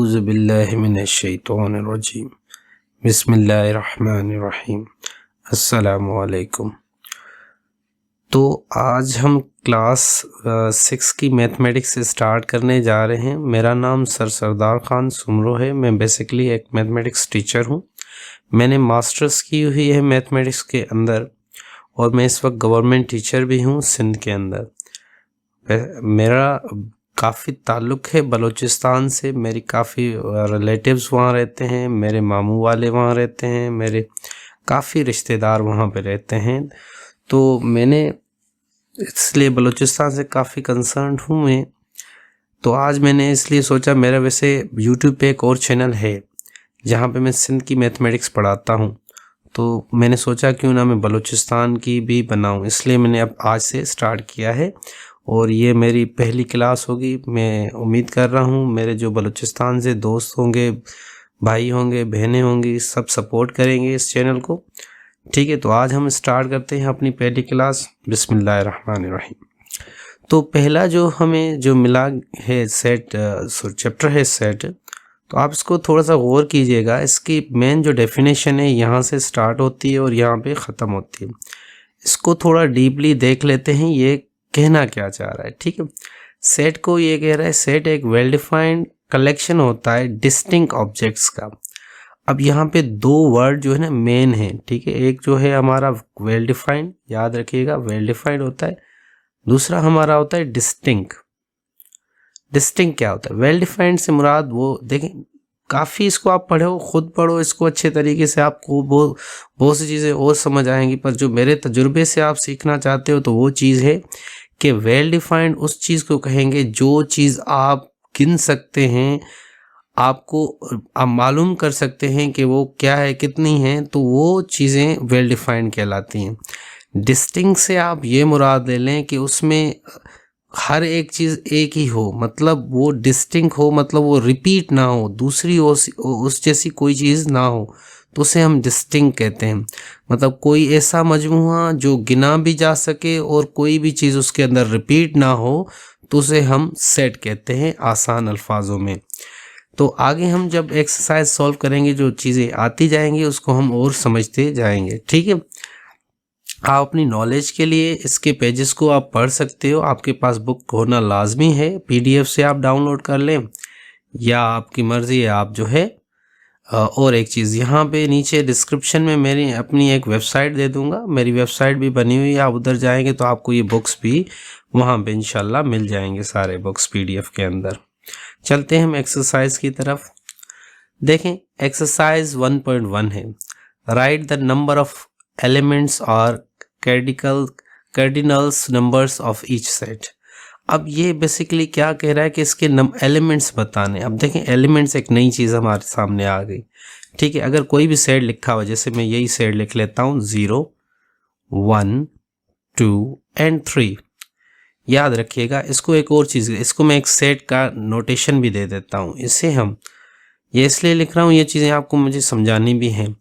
औज़ु बिल्लाहि मिनश्शैतानिर्रजीम बिस्मिल्लाहिर्रहमानिर्रहीम अस्सलामु अलैकुम। तो आज हम क्लास 6 की मैथमेटिक्स स्टार्ट करने जा रहे हैं। मेरा नाम सर सरदार ख़ान सुमरो है। मैं बेसिकली एक मैथमेटिक्स टीचर हूँ। मैंने मास्टर्स की हुई है मैथमेटिक्स के अंदर और मैं इस वक्त गवर्नमेंट टीचर भी हूँ सिंध के अंदर। मेरा काफ़ी ताल्लुक़ है बलूचिस्तान से। मेरी काफ़ी रिलेटिव्स वहाँ रहते हैं, मेरे मामू वाले वहाँ रहते हैं, मेरे काफ़ी रिश्तेदार वहाँ पे रहते हैं। तो मैंने इसलिए बलूचिस्तान से काफ़ी कंसर्न्ड हूँ मैं। तो आज मैंने इसलिए सोचा, मेरा वैसे यूट्यूब पे एक और चैनल है जहाँ पे मैं सिंध की मैथमेटिक्स पढ़ाता हूँ, तो मैंने सोचा क्यों ना मैं बलूचिस्तान की भी बनाऊँ, इसलिए मैंने अब आज से स्टार्ट किया है और ये मेरी पहली क्लास होगी। मैं उम्मीद कर रहा हूँ मेरे जो बलूचिस्तान से दोस्त होंगे, भाई होंगे, बहनें होंगी, सब सपोर्ट करेंगे इस चैनल को। ठीक है, तो आज हम स्टार्ट करते हैं अपनी पहली क्लास। बिस्मिल्लाहिर्रहमानिर्रहीम। तो पहला जो हमें जो मिला है सेट, चैप्टर है सेट, तो आप इसको थोड़ा सा गौर कीजिएगा। इसकी मेन जो डेफिनेशन है यहाँ से स्टार्ट होती है और यहाँ पे ख़त्म होती है। इसको थोड़ा डीपली देख लेते हैं, ये कहना क्या चाह रहा है। ठीक है, सेट को ये कह रहा है, सेट एक वेल डिफाइंड कलेक्शन होता है डिस्टिंक्ट ऑब्जेक्ट्स का। अब यहाँ पे दो वर्ड जो है ना मेन है। ठीक है, एक जो है हमारा वेल डिफाइंड, याद रखिएगा वेल डिफाइंड होता है, दूसरा हमारा होता है डिस्टिंक्ट। डिस्टिंक्ट क्या होता है? वेल डिफाइंड से मुराद वो देखें, काफ़ी इसको आप पढ़ो, खुद पढ़ो इसको अच्छे तरीके से, आपको बहुत सी चीज़ें और समझ आएंगी। पर जो मेरे तजुर्बे से आप सीखना चाहते हो तो वो चीज़ है कि वेल डिफाइंड उस चीज़ को कहेंगे जो चीज़ आप गिन सकते हैं, आपको आप मालूम कर सकते हैं कि वो क्या है, कितनी है, तो वो चीज़ें वेल डिफाइंड कहलाती हैं। डिस्टिंक्ट से आप ये मुराद ले लें कि उसमें हर एक चीज़ एक ही हो, मतलब वो डिस्टिंक्ट हो, मतलब वो रिपीट ना हो, दूसरी उस जैसी कोई चीज़ ना हो, तो उसे हम डिस्टिंक्ट कहते हैं। मतलब कोई ऐसा मजमूआ जो गिना भी जा सके और कोई भी चीज़ उसके अंदर रिपीट ना हो, तो उसे हम सेट कहते हैं आसान अल्फाजों में। तो आगे हम जब एक्सरसाइज सॉल्व करेंगे, जो चीज़ें आती जाएंगी उसको हम और समझते जाएंगे। ठीक है, आप अपनी नॉलेज के लिए इसके पेजेस को आप पढ़ सकते हो। आपके पास बुक होना लाजमी है, पीडीएफ से आप डाउनलोड कर लें या आपकी मर्ज़ी है, आप जो है और एक चीज़ यहाँ पे नीचे डिस्क्रिप्शन में मेरी अपनी एक वेबसाइट दे दूँगा। मेरी वेबसाइट भी बनी हुई है, आप उधर जाएंगे तो आपको ये बुक्स भी वहाँ पे इंशाल्लाह मिल जाएंगे, सारे बुक्स पीडीएफ के अंदर। चलते हैं हम एक्सरसाइज की तरफ। देखें, एक्सरसाइज 1.1 है, write the number of elements और cardinals numbers of each set. अब ये बेसिकली क्या कह रहा है कि इसके एलिमेंट्स बताने। अब देखें, एलिमेंट्स एक नई चीज़ हमारे सामने आ गई। ठीक है, अगर कोई भी सेट लिखा हुआ, जैसे मैं यही सेट लिख लेता हूँ 0 1 2 एंड 3। याद रखिएगा, इसको एक और चीज़, इसको मैं एक सेट का नोटेशन भी दे देता हूँ। इसे हम ये इसलिए लिख रहा हूँ, ये चीज़ें आपको मुझे समझानी भी हैं।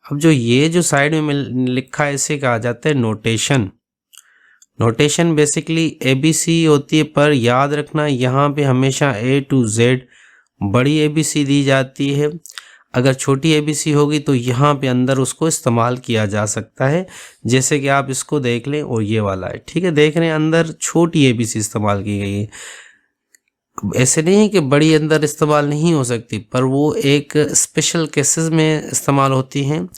अब जो ये जो साइड में लिखा है इसे कहा जाता है नोटेशन। नोटेशन बेसिकली ABC होती है, पर याद रखना यहाँ पे हमेशा A to Z बड़ी ABC दी जाती है। अगर छोटी ABC होगी तो यहाँ पे अंदर उसको इस्तेमाल किया जा सकता है, जैसे कि आप इसको देख लें और ये वाला है। ठीक है, देख रहे हैं अंदर छोटी ABC इस्तेमाल की गई है। ऐसे नहीं है कि बड़ी अंदर इस्तेमाल नहीं हो सकती, पर वो एक स्पेशल केसेस में इस्तेमाल होती हैं।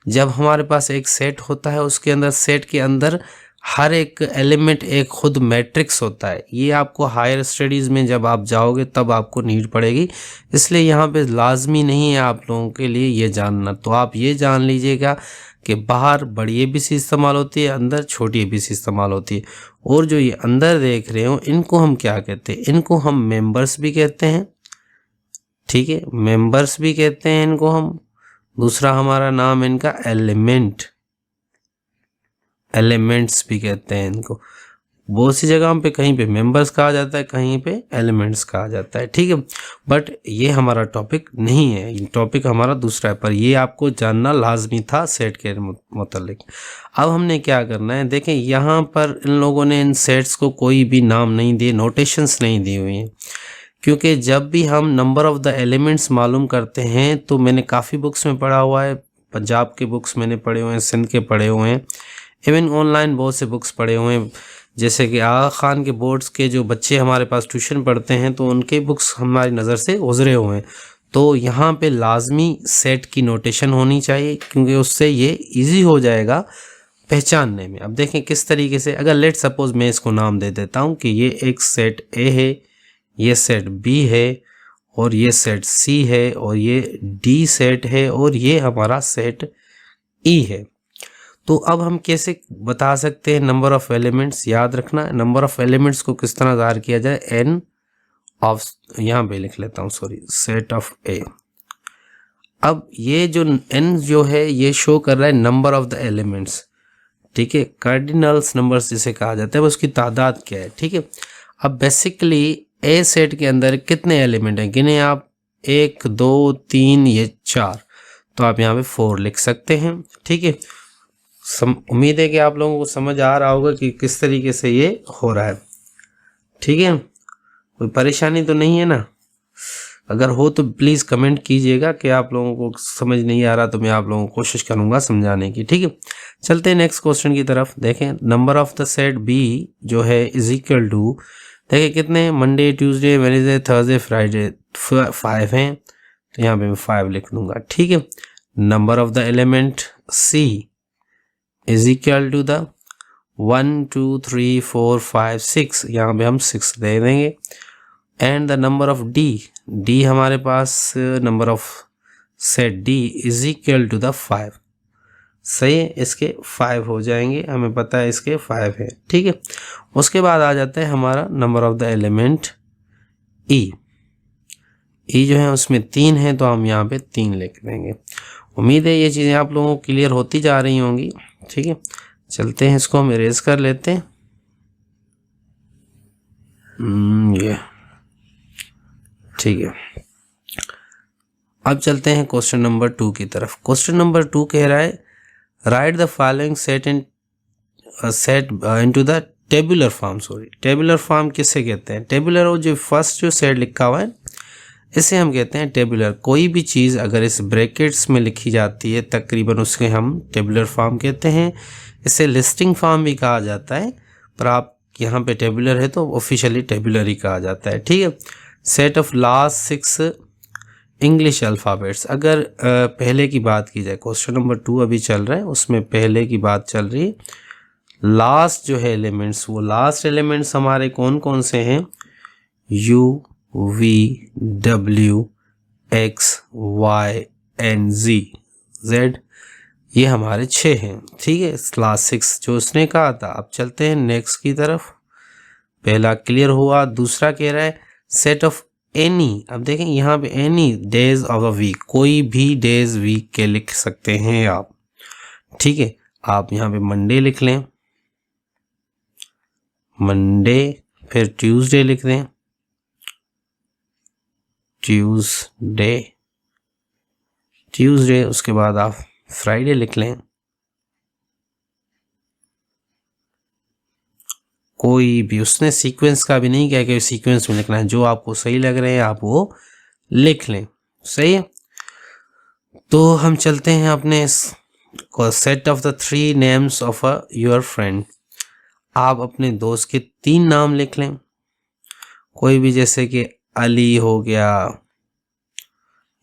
जब हमारे पास एक सेट होता है, उसके अंदर सेट के अंदर हर एक एलिमेंट एक खुद मैट्रिक्स होता है। ये आपको हायर स्टडीज़ में जब आप जाओगे तब आपको नीड पड़ेगी, इसलिए यहाँ पे लाजमी नहीं है आप लोगों के लिए ये जानना। तो आप ये जान लीजिएगा कि बाहर बड़ी ABC इस्तेमाल होती है, अंदर छोटी ABC इस्तेमाल होती है। और जो ये अंदर देख रहे हो, इनको हम क्या कहते हैं? इनको हम मेंबर्स भी कहते हैं। ठीक है, मेंबर्स भी कहते हैं इनको हम। दूसरा हमारा नाम इनका एलिमेंट्स भी कहते हैं इनको। बहुत सी जगहों पे कहीं पे मेंबर्स कहा जाता है, कहीं पे एलिमेंट्स कहा जाता है। ठीक है, बट ये हमारा टॉपिक नहीं है, ये टॉपिक हमारा दूसरा है, पर ये आपको जानना लाजमी था सेट के मुतालिक। अब हमने क्या करना है, देखें यहाँ पर इन लोगों ने इन सेट्स को कोई भी नाम नहीं दिए, नोटेशंस नहीं दी हुई हैं, क्योंकि जब भी हम नंबर ऑफ़ द एलिमेंट्स मालूम करते हैं, तो मैंने काफ़ी बुक्स में पढ़ा हुआ है, पंजाब के बुक्स मैंने पढ़े हुए हैं, सिंध के पढ़े हुए हैं, इवन ऑनलाइन बहुत से बुक्स पढ़े हुए हैं। जैसे कि आगा खान के बोर्ड्स के जो बच्चे हमारे पास ट्यूशन पढ़ते हैं, तो उनके बुक्स हमारी नज़र से गुजरे हुए हैं। तो यहाँ पे लाजमी सेट की नोटेशन होनी चाहिए, क्योंकि उससे ये इजी हो जाएगा पहचानने में। अब देखें किस तरीके से, अगर लेट सपोज मैं इसको नाम दे देता हूँ कि ये एक सेट ए है, ये सेट बी है, और ये सेट सी है, और ये डी सेट है, और ये हमारा सेट ई है। तो अब हम कैसे बता सकते हैं नंबर ऑफ़ एलिमेंट्स? याद रखना, नंबर ऑफ़ एलिमेंट्स को किस तरह ज़ाहिर किया जाए, एन ऑफ, यहाँ पे लिख लेता हूँ, सॉरी, सेट ऑफ ए। अब ये जो एन जो है ये शो कर रहा है नंबर ऑफ़ द एलिमेंट्स, ठीक है, कार्डिनल्स नंबर्स जिसे कहा जाता है, उसकी तादाद क्या है, ठीक है। अब बेसिकली ए सेट के अंदर कितने एलिमेंट हैं, गिने आप, 1 2 3 ये 4, तो आप यहाँ पे 4 लिख सकते हैं, ठीक है। उम्मीद है कि आप लोगों को समझ आ रहा होगा कि किस तरीके से ये हो रहा है, ठीक है। कोई परेशानी तो नहीं है ना? अगर हो तो प्लीज़ कमेंट कीजिएगा कि आप लोगों को समझ नहीं आ रहा, तो मैं आप लोगों को कोशिश करूंगा समझाने की, ठीक है। चलते हैं नेक्स्ट क्वेश्चन की तरफ। देखें number of the set B जो है इज इक्वल टू, देखिए कितने, Monday Tuesday Wednesday Thursday Friday 5 हैं, तो यहाँ पे मैं 5 लिख दूंगा, ठीक है। Number of the element C is equal to the 1 2 3 4 5 6, यहाँ पे हम 6 दे देंगे। And the number of D हमारे पास number of set D is equal to the 5, सही है, इसके 5 हो जाएंगे, हमें पता है इसके 5 है, ठीक है। उसके बाद आ जाता है हमारा नंबर ऑफ द एलिमेंट ई जो है उसमें 3 है, तो हम यहाँ पे 3 लिख देंगे। उम्मीद है ये चीज़ें आप लोगों को क्लियर होती जा रही होंगी, ठीक है। चलते हैं, इसको हम इरेज कर लेते हैं, ये ठीक है। अब चलते हैं क्वेश्चन नंबर 2 की तरफ। क्वेश्चन नंबर 2 कह रहा है write the following set into the tabular form. Sorry, tabular form किससे कहते हैं? टेबुलर, वो जो फर्स्ट जो सेट लिखा हुआ है इसे हम कहते हैं टेबुलर। कोई भी चीज़ अगर इस ब्रैकेट्स में लिखी जाती है तकरीबन उसके हम टेबुलर फॉर्म कहते हैं। इसे लिस्टिंग फॉर्म भी कहा जाता है, पर आप यहाँ पे टेबुलर है तो ऑफिशियली टेबुलर ही कहा जाता है, ठीक है। Set of last 6 English alphabets. अगर पहले की बात की जाए, क्वेश्चन नंबर 2 अभी चल रहा है, उसमें पहले की बात चल रही है। लास्ट जो है एलिमेंट्स, वो लास्ट एलिमेंट्स हमारे कौन कौन से हैं? U V W X Y and Z ये हमारे 6 हैं, ठीक है, लास्ट 6 जो उसने कहा था। अब चलते हैं नेक्स्ट की तरफ। पहला क्लियर हुआ। दूसरा कह रहा है सेट ऑफ एनी। अब देखें यहाँ पे any days of a week, कोई भी डेज वीक के लिख सकते हैं आप, ठीक है। आप यहाँ पे मंडे लिख लें, मंडे, फिर ट्यूसडे लिख दें, ट्यूसडे, उसके बाद आप फ्राइडे लिख लें। कोई भी, उसने सीक्वेंस का भी नहीं कहा कि सीक्वेंस में लिखना है, जो आपको सही लग रहे हैं आप वो लिख लें, सही है। तो हम चलते हैं अपने set of the 3 names of your friend. आप अपने दोस्त के 3 नाम लिख लें, कोई भी, जैसे कि अली हो गया,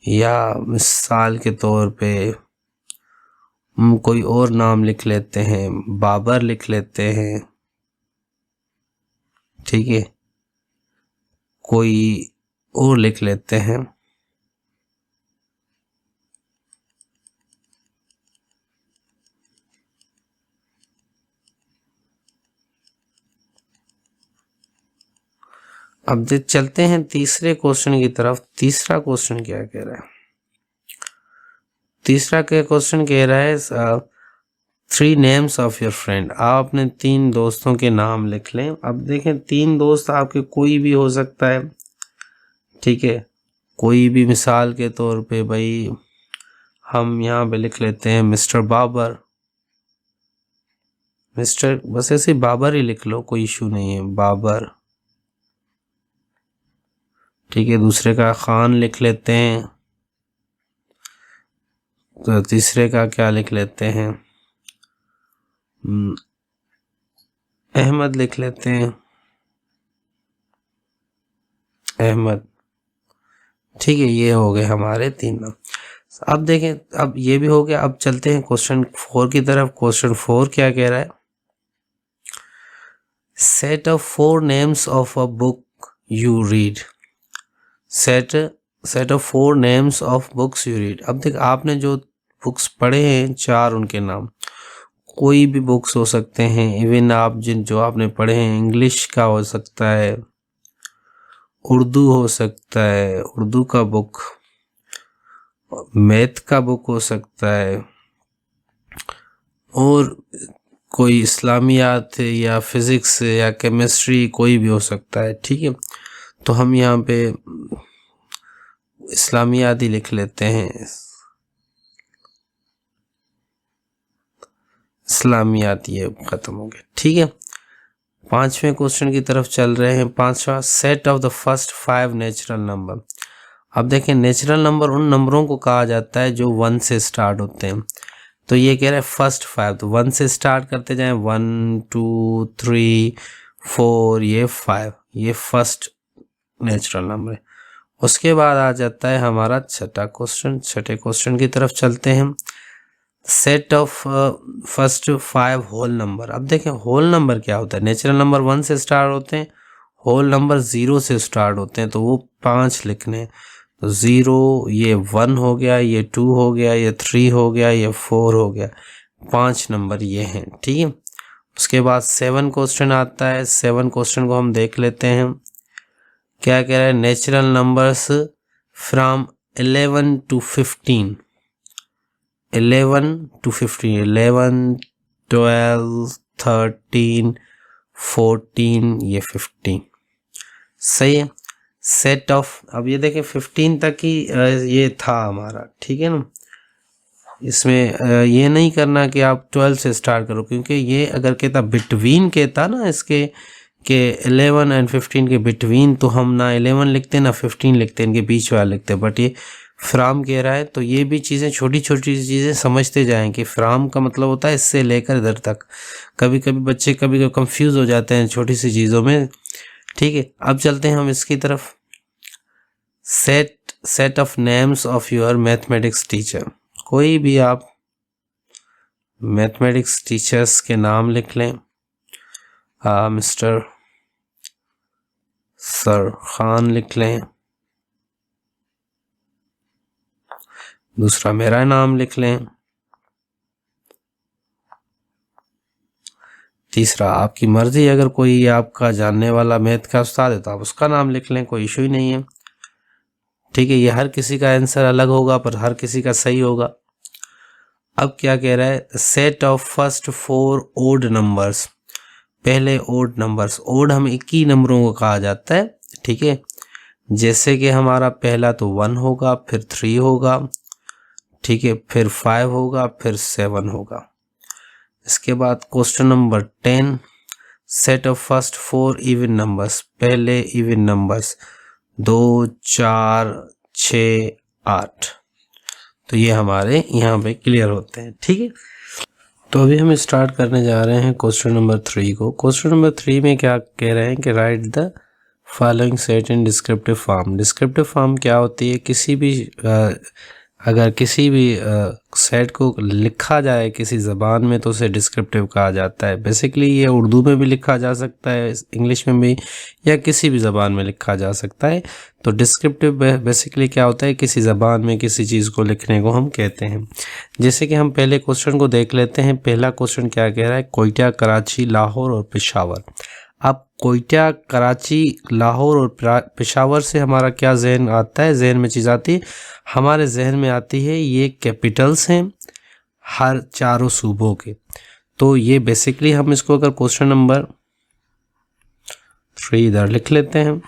या मिसाल के तौर पे कोई और नाम लिख लेते हैं, बाबर लिख लेते हैं, ठीक है, कोई और लिख लेते हैं। अब चलते हैं तीसरे क्वेश्चन की तरफ। तीसरा क्वेश्चन क्या कह रहा है? तीसरा क्या क्वेश्चन कह रहा है 3 नेम्स ऑफ योर फ्रेंड। आप अपने 3 दोस्तों के नाम लिख लें। अब देखें 3 दोस्त आपके कोई भी हो सकता है, ठीक है, कोई भी। मिसाल के तौर पे भाई हम यहाँ पे लिख लेते हैं मिस्टर बाबर, मिस्टर, बस ऐसे बाबर ही लिख लो, कोई इशू नहीं है, बाबर। ठीक है, दूसरे का खान लिख लेते हैं, तो तीसरे का क्या लिख लेते हैं, अहमद लिख लेते हैं, अहमद। ठीक है, ये हो गए हमारे 3 नाम। अब देखें, अब ये भी हो गया। अब चलते हैं क्वेश्चन 4 की तरफ। क्वेश्चन 4 क्या कह रहा है, set of 4 names of a book you read. Set of 4 names of books you read. अब देख, आपने जो बुक्स पढ़े हैं 4 उनके नाम, कोई भी बुक्स हो सकते हैं, इवन आप जो आपने पढ़े हैं, इंग्लिश का हो सकता है, उर्दू हो सकता है, उर्दू का बुक, मैथ का बुक हो सकता है, और कोई इस्लामियात या फिज़िक्स या केमिस्ट्री, कोई भी हो सकता है। ठीक है, तो हम यहाँ पे इस्लामियात ही लिख लेते हैं, इस्लामियात, ये ख़त्म हो गया। ठीक है, 5वें क्वेश्चन की तरफ चल रहे हैं। 5वां, set of the first 5 natural number. अब देखें, नेचुरल नंबर उन नंबरों को कहा जाता है जो 1 से स्टार्ट होते हैं। तो ये कह रहा है फर्स्ट 5, तो 1 से स्टार्ट करते जाएं, 1 2 3 4, ये 5, ये फर्स्ट नेचुरल नंबर है। उसके बाद आ जाता है हमारा छठा क्वेश्चन। छठे क्वेश्चन की तरफ चलते हैं, set of first 5 whole number. अब देखें, होल नंबर क्या होता है, नेचुरल नंबर 1 से स्टार्ट होते हैं, होल नंबर 0 से स्टार्ट होते हैं, तो वो 5 लिखने हैं। तो 0, ये 1 हो गया, ये 2 हो गया, ये 3 हो गया, ये 4 हो गया, 5 नंबर ये हैं। ठीक है, उसके बाद 7 क्वेश्चन आता है। 7 क्वेश्चन को हम देख लेते हैं, क्या कह रहा है, natural numbers from 11 to 15, 11 to 15, 11 12 13 14, ये 15, सही है। सेट ऑफ, अब ये देखें 15 तक ही ये था हमारा, ठीक है ना। इसमें ये नहीं करना कि आप 12 से स्टार्ट करो, क्योंकि ये अगर कहता बिटवीन कहता ना इसके के 11 and 15 के बिटवीन, तो हम ना 11 लिखते ना 15 लिखते, इनके बीच वाला लिखते। बट ये फ्राम कह रहा है, तो ये भी चीज़ें, छोटी छोटी चीज़ें समझते जाएं कि फ्राम का मतलब होता है इससे लेकर इधर तक। कभी कभी बच्चे कभी कंफ्यूज हो जाते हैं छोटी सी चीज़ों में। ठीक है, अब चलते हैं हम इसकी तरफ। Set of names of your mathematics teacher. कोई भी आप मैथमेटिक्स टीचर्स के नाम लिख लें। मिस्टर सर खान लिख लें, दूसरा मेरा नाम लिख लें, तीसरा आपकी मर्जी, अगर कोई आपका जानने वाला मैथ का उस्ताद है तो आप उसका नाम लिख लें, कोई इशू ही नहीं है। ठीक है, ये हर किसी का आंसर अलग होगा पर हर किसी का सही होगा। अब क्या कह रहा है, set of first 4 odd numbers. पहले ओड नंबर्स, ओड हम 21 नंबरों को कहा जाता है। ठीक है, जैसे कि हमारा पहला तो 1 होगा, फिर 3 होगा, ठीक है, फिर 5 होगा, फिर 7 होगा। इसके बाद question number 10, set of first 4 even numbers. पहले इवन नंबर्स 2 4 6 8। तो ये हमारे यहाँ पे क्लियर होते हैं। ठीक है, तो अभी हम स्टार्ट करने जा रहे हैं क्वेश्चन नंबर 3 को। क्वेश्चन नंबर 3 में क्या कह रहे हैं कि right the following set in descriptive form. Descriptive form क्या होती है, किसी भी अगर किसी भी सेट को लिखा जाए किसी ज़बान में तो उसे डिस्क्रिप्टिव कहा जाता है। बेसिकली ये उर्दू में भी लिखा जा सकता है, इंग्लिश में भी, या किसी भी ज़बान में लिखा जा सकता है। तो डिस्क्रिप्टिव बेसिकली क्या होता है, किसी ज़बान में किसी चीज़ को लिखने को हम कहते हैं। जैसे कि हम पहले क्वेश्चन को देख लेते हैं। पहला क्वेश्चन क्या कह रहा है, कोयटा, कराची, लाहौर और पेशावर। अब कोयटा, कराची, लाहौर और पेशावर से हमारा क्या जहन आता है, जहन में चीज़ आती है, हमारे जहन में आती है ये कैपिटल्स हैं हर चारों सूबों के। तो ये बेसिकली हम इसको अगर क्वेश्चन नंबर 3 इधर लिख लेते हैं।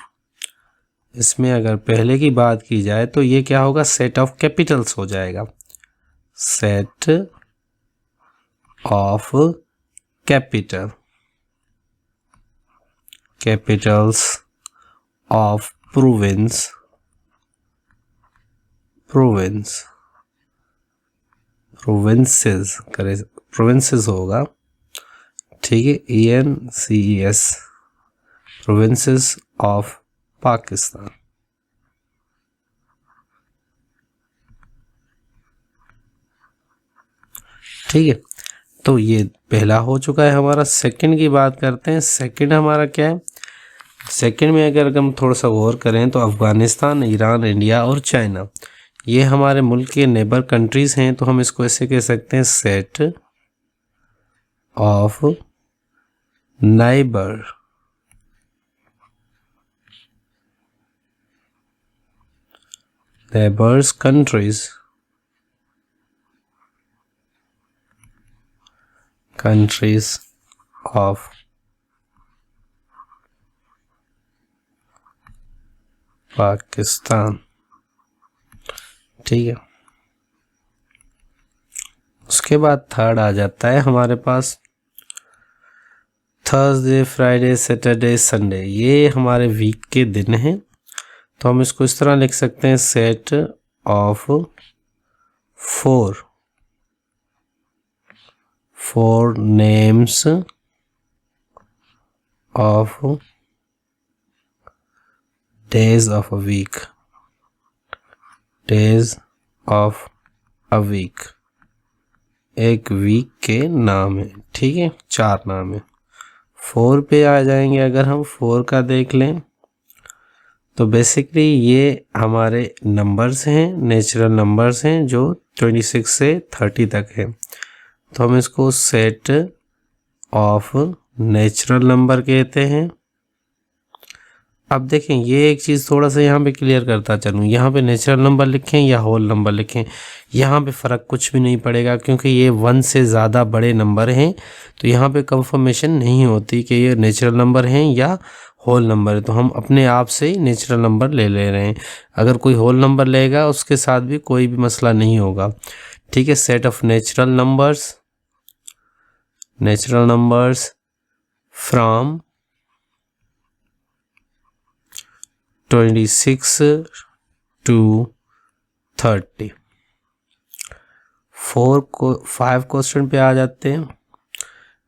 इसमें अगर पहले की बात की जाए तो ये क्या होगा, सेट ऑफ कैपिटल्स हो जाएगा। Set of Capitals of province, province, provinces करे, प्रोविंसेस होगा, ठीक है, ENCES, प्रोविंसेस ऑफ पाकिस्तान। ठीक है, तो ये पहला हो चुका है हमारा। सेकंड की बात करते हैं। सेकंड हमारा क्या है? सेकंड में अगर हम थोड़ा सा गौर करें तो अफ़गानिस्तान, ईरान, इंडिया और चाइना, ये हमारे मुल्क के नेबर कंट्रीज़ हैं। तो हम इसको ऐसे कह सकते हैं, set of neighbour, neighbours countries, countries of Pakistan. ठीक है, उसके बाद थर्ड आ जाता है हमारे पास थर्सडे, फ्राइडे, सैटरडे, संडे, ये हमारे वीक के दिन हैं। तो हम इसको इस तरह लिख सकते हैं, set of four names of days of a week, days of a week, एक वीक के नाम है। ठीक है, 4 नाम है। 4 पे आ जाएंगे। अगर हम 4 का देख लें तो बेसिकली ये हमारे नंबर्स हैं, नेचुरल नंबर्स हैं, जो 26 से 30 तक है। तो हम इसको सेट ऑफ नेचुरल नंबर कहते हैं। अब देखें, ये एक चीज़ थोड़ा सा यहाँ पे क्लियर करता चलूँ, यहाँ पे नेचुरल नंबर लिखें या होल नंबर लिखें, यहाँ पे फ़र्क कुछ भी नहीं पड़ेगा, क्योंकि ये 1 से ज़्यादा बड़े नंबर हैं। तो यहाँ पे कंफर्मेशन नहीं होती कि ये नेचुरल नंबर हैं या होल नंबर है। तो हम अपने आप से ही नेचुरल नंबर ले रहे हैं। अगर कोई होल नंबर लेगा उसके साथ भी कोई भी मसला नहीं होगा। ठीक है, set of natural numbers from 26 to 30। 5 question पे आ जाते हैं।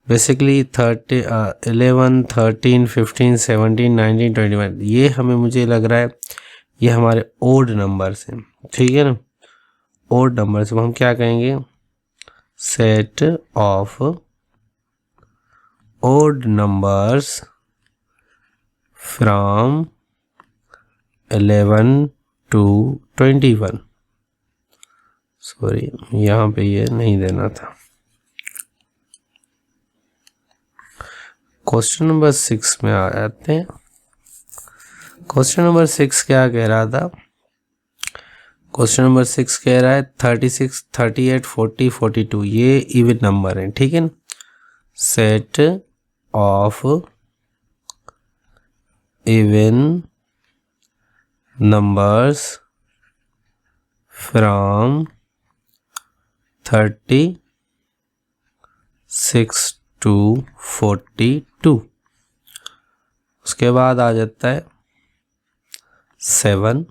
बेसिकली 11, 13, 15, 17, 19, 21, ये हमें मुझे लग रहा है ये हमारे ओड नंबर्स हैं। ठीक है ना, ओड नंबर्स हम क्या कहेंगे, set of odd numbers from 11 to 21। Sorry, यहाँ पे ये नहीं देना था। क्वेश्चन नंबर 6 में आ जाते हैं। क्वेश्चन नंबर 6 क्या कह रहा था? क्वेश्चन नंबर 6 कह रहा है 36, 38, 40, 42, ये इवन नंबर हैं। ठीक है ना, set of even numbers from 36 to 42। उसके बाद आ जाता है 7,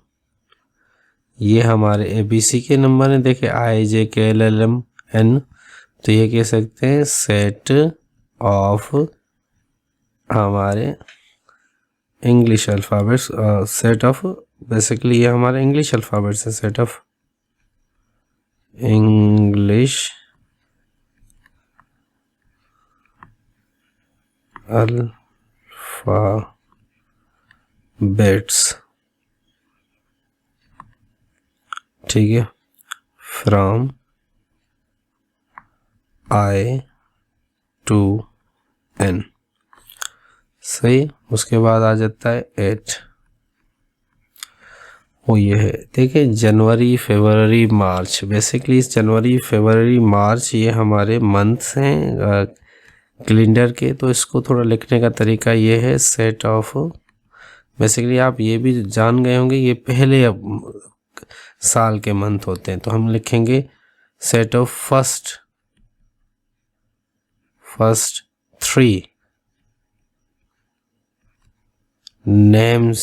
ये हमारे ABC के नंबर हैं। देखे IJKLMN, तो ये कह सकते हैं सेट ऑफ हमारे English alphabets, set of, basically ये हमारे इंग्लिश अल्फ़ाबेट्स है, सेट ऑफ इंग्लिश अल्फ़ाबेट्स। ठीक है, फ्रॉम I to N। सही। उसके बाद आ जाता है 8, वो ये है, देखिए जनवरी, फरवरी, मार्च। बेसिकली इस जनवरी, फरवरी, मार्च ये हमारे मंथ्स हैं कैलेंडर के। तो इसको थोड़ा लिखने का तरीका ये है, सेट ऑफ, बेसिकली आप ये भी जान गए होंगे ये पहले साल के मंथ होते हैं। तो हम लिखेंगे set of first 3 names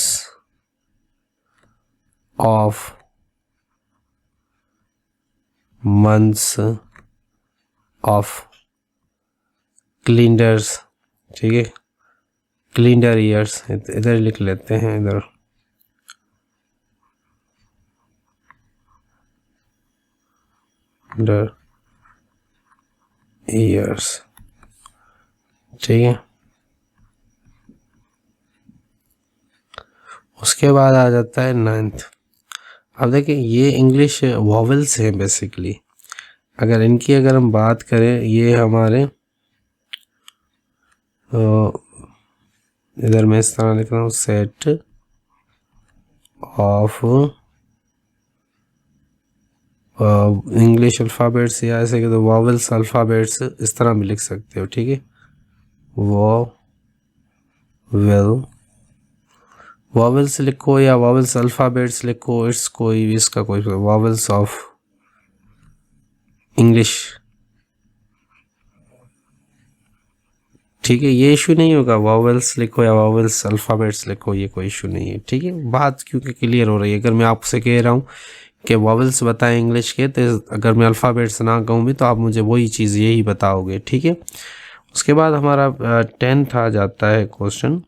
of months of calendars, ठीक है, कैलेंडर ईयर्स इधर लिख लेते हैं, इधर कैलेंडर ईयर्स, ठीक है। उसके बाद आ जाता है 9th। अब देखिए ये इंग्लिश वॉवेल्स हैं बेसिकली। अगर इनकी अगर हम बात करें, ये हमारे इधर मैं इस तरह लिख रहा हूँ, सेट ऑफ इंग्लिश अल्फ़ाबेट्स, या ऐसे कि तो वॉवेल्स अल्फ़ाबेट्स इस तरह भी लिख सकते हो, ठीक है। वॉवेल्स लिखो या वॉवेल्स अल्फ़ाबेट्स लिखो, इट्स कोई भी इसका कोई वॉवेल्स ऑफ इंग्लिश, ठीक है। ये इशू नहीं होगा, वॉवेल्स लिखो या वॉवेल्स अल्फ़ाबेट्स लिखो, ये कोई इशू नहीं है, ठीक है। बात क्योंकि क्लियर हो रही है। अगर मैं आपसे कह रहा हूँ कि वॉवेल्स बताएं इंग्लिश के, तो अगर मैं अल्फ़ाबेट्स ना कहूँ भी तो आप मुझे वही चीज़ यही बताओगे, ठीक है। उसके बाद हमारा 10th आ जाता है क्वेश्चन।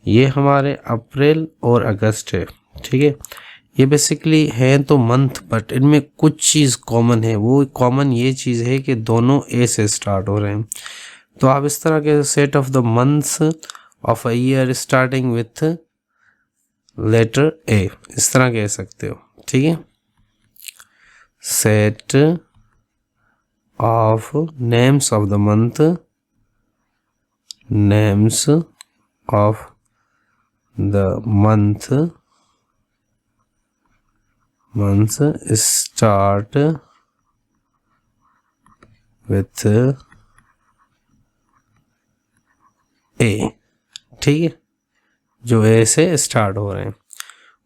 ये हमारे अप्रैल और अगस्त है, ठीक है। ये बेसिकली है तो मंथ, बट इनमें कुछ चीज़ कॉमन है। वो कॉमन ये चीज़ है कि दोनों ए से स्टार्ट हो रहे हैं। तो आप इस तरह के set of the months of a year starting with letter A, इस तरह कह सकते हो, ठीक है। Set of names of the month, names of the month start with A, ठीक है, जो ए से स्टार्ट हो रहे हैं।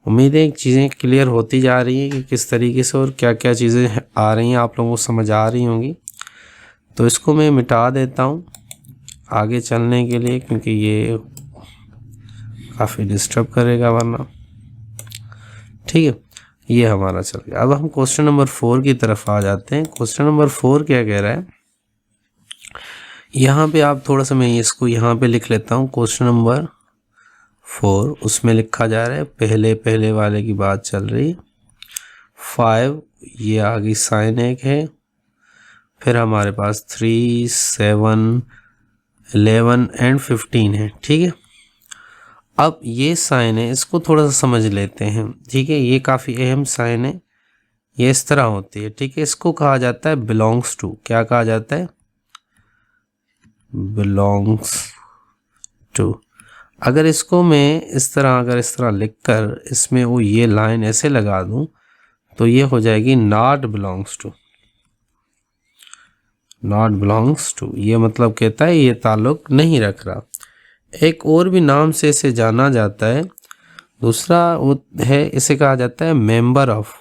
उम्मीद है चीज़ें क्लियर होती जा रही हैं कि किस तरीके से और क्या क्या चीज़ें आ रही हैं, आप लोगों को समझ आ रही होंगी। तो इसको मैं मिटा देता हूँ आगे चलने के लिए, क्योंकि ये काफ़ी डिस्टर्ब करेगा वरना, ठीक है। ये हमारा चल गया। अब हम क्वेश्चन नंबर 4 की तरफ आ जाते हैं। क्वेश्चन नंबर 4 क्या कह रहा है, यहाँ पे आप थोड़ा सा, मैं इसको यहाँ पे लिख लेता हूँ। क्वेश्चन नंबर 4 उसमें लिखा जा रहा है, पहले वाले की बात चल रही। 5 ये आगे साइन एक है, फिर हमारे पास 3, 7, 11 एंड 15 है, ठीक है। अब ये साइन है, इसको थोड़ा सा समझ लेते हैं, ठीक है। ये काफ़ी अहम साइन है, ये इस तरह होती है, ठीक है। इसको कहा जाता है बिलोंग्स टू। क्या कहा जाता है? Belongs to. अगर इसको मैं इस तरह लिखकर इसमें वो ये लाइन ऐसे लगा दूं तो ये हो जाएगी not belongs to. Not belongs to ये मतलब कहता है ये ताल्लुक नहीं रख रहा। एक और भी नाम से इसे जाना जाता है, दूसरा वो है, इसे कहा जाता है मेंबर ऑफ।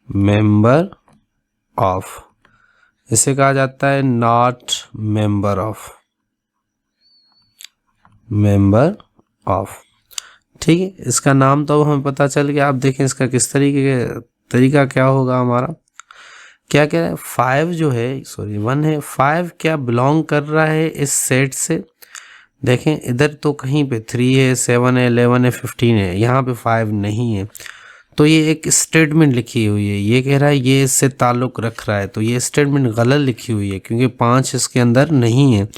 मेंबर ऑफ इसे कहा जाता है not member of. Member of, ठीक है। इसका नाम तो हमें पता चल गया। आप देखें इसका किस तरीका क्या होगा हमारा। क्या कह रहा है? 5 जो है, सॉरी 1 है, 5 क्या बिलोंग कर रहा है इस सेट से। देखें इधर तो कहीं पे 3 है, 7 है, 11 है, 15 है, यहाँ पे 5 नहीं है। तो ये एक स्टेटमेंट लिखी हुई है, ये कह रहा है ये इससे ताल्लुक़ रख रहा है, तो ये स्टेटमेंट गलत लिखी हुई है क्योंकि 5 इसके अंदर नहीं है।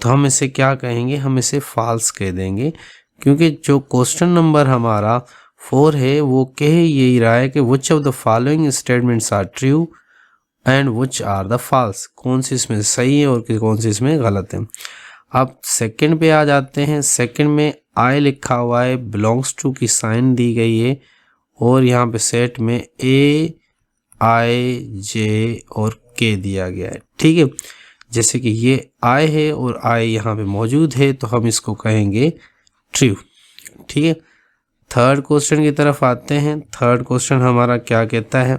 तो हम इसे क्या कहेंगे? हम इसे फॉल्स कह देंगे, क्योंकि जो क्वेश्चन नंबर हमारा 4 है वो कह यही रहा है कि which of the following statements are true and which are the false. कौन सी इसमें सही है और कौन सी इसमें गलत है। अब सेकंड पे आ जाते हैं। सेकंड में आई लिखा हुआ है, बिलोंग्स टू की साइन दी गई है और यहाँ पे सेट में ए, आई, जे और के दिया गया है, ठीक है। जैसे कि ये आई है और आई यहाँ पे मौजूद है तो हम इसको कहेंगे ट्रू, ठीक है। थर्ड क्वेश्चन की तरफ आते हैं। थर्ड क्वेश्चन हमारा क्या कहता है?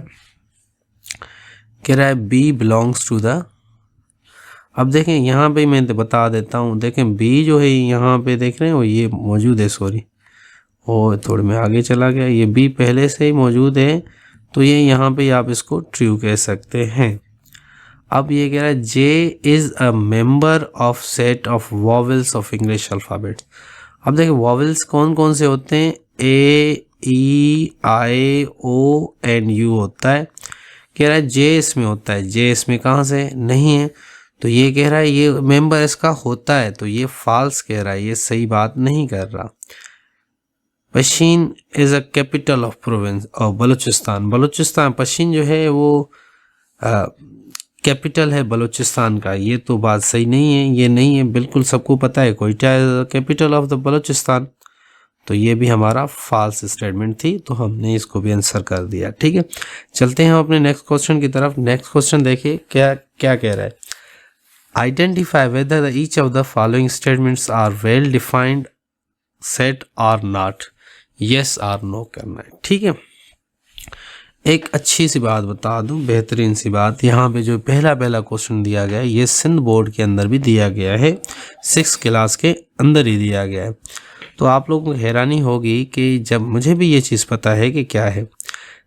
कह रहा है बी बिलोंग्स टू द। अब देखें यहाँ पे मैं बता देता हूँ, देखें बी जो है यहाँ पे देख रहे हैं वो ये मौजूद है, सॉरी और थोड़े में आगे चला गया, ये बी पहले से ही मौजूद है तो ये यहाँ पे आप इसको ट्रू कह सकते हैं। अब ये कह रहा है J is a member of set of vowels of English alphabet. अब देखिए वॉवेल्स कौन कौन से होते हैं, ए ई आई ओ एन यू होता है। कह रहा है जे इसमें होता है, जे इसमें कहाँ से नहीं है, तो ये कह रहा है ये मेंबर इसका होता है, तो ये फॉल्स कह रहा है, ये सही बात नहीं कर रहा। पश्चिन is a capital of province और बलूचिस्तान, बलूचिस्तान पश्चिन जो है वो कैपिटल है बलूचिस्तान का, ये तो बात सही नहीं है, ये नहीं है, बिल्कुल सबको पता है Quetta is capital of the Balochistan, तो ये भी हमारा फॉल्स स्टेटमेंट थी, तो हमने इसको भी आंसर कर दिया। ठीक है, चलते हैं हम अपने नेक्स्ट क्वेश्चन की तरफ। नेक्स्ट क्वेश्चन देखिए क्या क्या कह रहा है, identify whether each of the following statements are well defined set और नॉट, यस और नो करना है। ठीक है, एक अच्छी सी बात बता दूं, बेहतरीन सी बात, यहाँ पे जो पहला क्वेश्चन दिया गया है ये सिंध बोर्ड के अंदर भी दिया गया है, 6 क्लास के अंदर ही दिया गया है। तो आप लोगों को हैरानी होगी कि जब मुझे भी ये चीज़ पता है कि क्या है।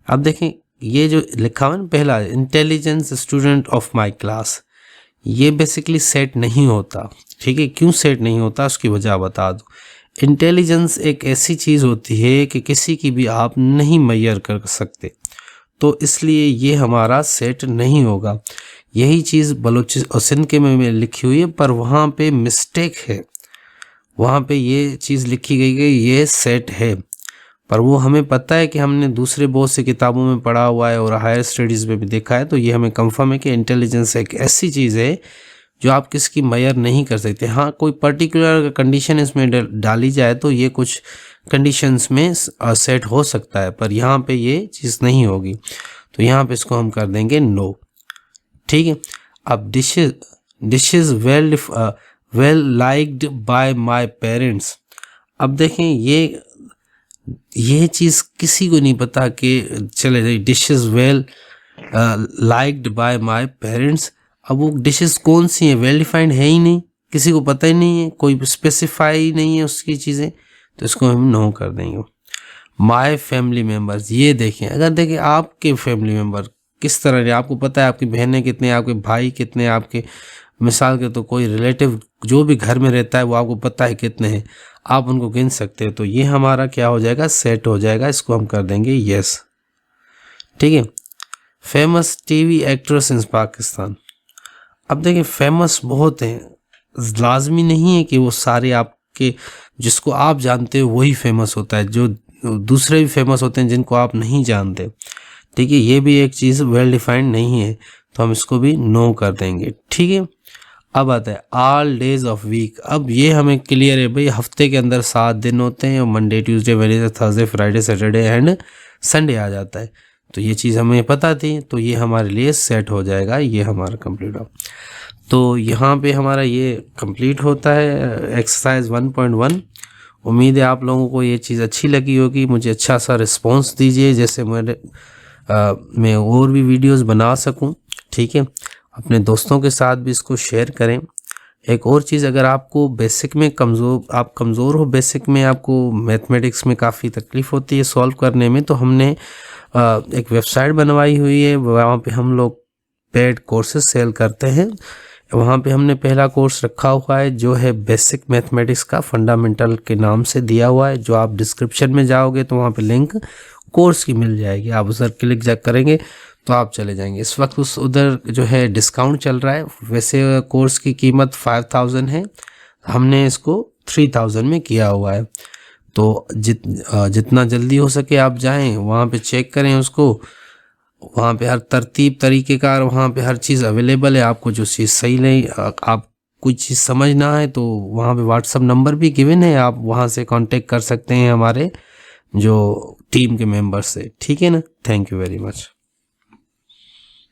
अब देखें ये जो लिखा हुआ है पहला, intelligence student of my class, ये बेसिकली सेट नहीं होता। ठीक है, क्यों सेट नहीं होता उसकी वजह बता दूँ। इंटेलिजेंस एक ऐसी चीज़ होती है कि किसी की भी आप नहीं मेजर कर सकते, तो इसलिए ये हमारा सेट नहीं होगा। यही चीज़ बलूचिस्तान और सिंध के में लिखी हुई है, पर वहाँ पे मिस्टेक है, वहाँ पे ये चीज़ लिखी गई कि ये सेट है, पर वो हमें पता है कि हमने दूसरे बहुत से किताबों में पढ़ा हुआ है और हायर स्टडीज़ में भी देखा है, तो ये हमें कंफर्म है कि इंटेलिजेंस एक ऐसी चीज़ है जो आप किसकी मेजर नहीं कर सकते। हाँ, कोई पर्टिकुलर कंडीशन इसमें डाली जाए तो ये कुछ कंडीशंस में सेट हो सकता है, पर यहाँ पे ये चीज़ नहीं होगी, तो यहाँ पे इसको हम कर देंगे नो। ठीक है, अब dishes well liked by my parents. अब देखें ये चीज़ किसी को नहीं पता कि चले dishes well liked by my parents. अब वो डिशेस कौन सी हैं, वेल डिफाइंड है ही नहीं, किसी को पता ही नहीं है, कोई स्पेसिफाई नहीं है उसकी चीज़ें, तो इसको हम नो कर देंगे। माय फैमिली मेम्बर्स, ये देखें, अगर देखें आपके फैमिली मेम्बर किस तरह है, आपको पता है आपकी बहनें कितने, आपके भाई कितने, आपके मिसाल के तो कोई रिलेटिव जो भी घर में रहता है वो आपको पता है कितने हैं, आप उनको गिन सकते हो, तो ये हमारा क्या हो जाएगा, सेट हो जाएगा, इसको हम कर देंगे यस। ठीक है, famous TV actress in Pakistan. अब देखिए फेमस बहुत हैं, लाजमी नहीं है कि वो सारे आपके जिसको आप जानते हो वही फेमस होता है, जो दूसरे भी फेमस होते हैं जिनको आप नहीं जानते। ठीक है, ये भी एक चीज़ वेल डिफाइंड नहीं है, तो हम इसको भी नो कर देंगे। ठीक है, अब आता है ऑल डेज ऑफ वीक। अब ये हमें क्लियर है भाई, हफ्ते के अंदर 7 दिन होते हैं और Monday Tuesday Wednesday Thursday Friday Saturday and Sunday आ जाता है, तो ये चीज़ हमें पता थी, तो ये हमारे लिए सेट हो जाएगा, ये हमारा कंप्लीट हो। तो यहाँ पे हमारा ये कंप्लीट होता है एक्सरसाइज 1.1। उम्मीद है आप लोगों को ये चीज़ अच्छी लगी होगी, मुझे अच्छा सा रिस्पांस दीजिए जैसे मैं और भी वीडियोस बना सकूं। ठीक है, अपने दोस्तों के साथ भी इसको शेयर करें। एक और चीज़, अगर आपको बेसिक में कमज़ोर हो, बेसिक में आपको मैथमेटिक्स में काफ़ी तकलीफ़ होती है सॉल्व करने में, तो हमने एक वेबसाइट बनवाई हुई है, वहाँ पे हम लोग पेड कोर्सेज सेल करते हैं। वहाँ पे हमने पहला कोर्स रखा हुआ है जो है बेसिक मैथमेटिक्स का फंडामेंटल के नाम से दिया हुआ है, जो आप डिस्क्रिप्शन में जाओगे तो वहाँ पे लिंक कोर्स की मिल जाएगी, आप उधर क्लिक करेंगे तो आप चले जाएंगे। इस वक्त उधर जो है डिस्काउंट चल रहा है, वैसे कोर्स की कीमत 5000 है, हमने इसको 3000 में किया हुआ है। तो जितना जल्दी हो सके आप जाएं, वहाँ पे चेक करें उसको, वहाँ पे हर तरतीब तरीक़ेकार वहाँ पे हर चीज़ अवेलेबल है। आपको जो चीज़ सही नहीं, आप कोई चीज़ समझ ना आए तो वहाँ पे व्हाट्सअप नंबर भी गिवन है, आप वहाँ से कांटेक्ट कर सकते हैं हमारे जो टीम के मेंबर से। ठीक है ना, थैंक यू वेरी मच।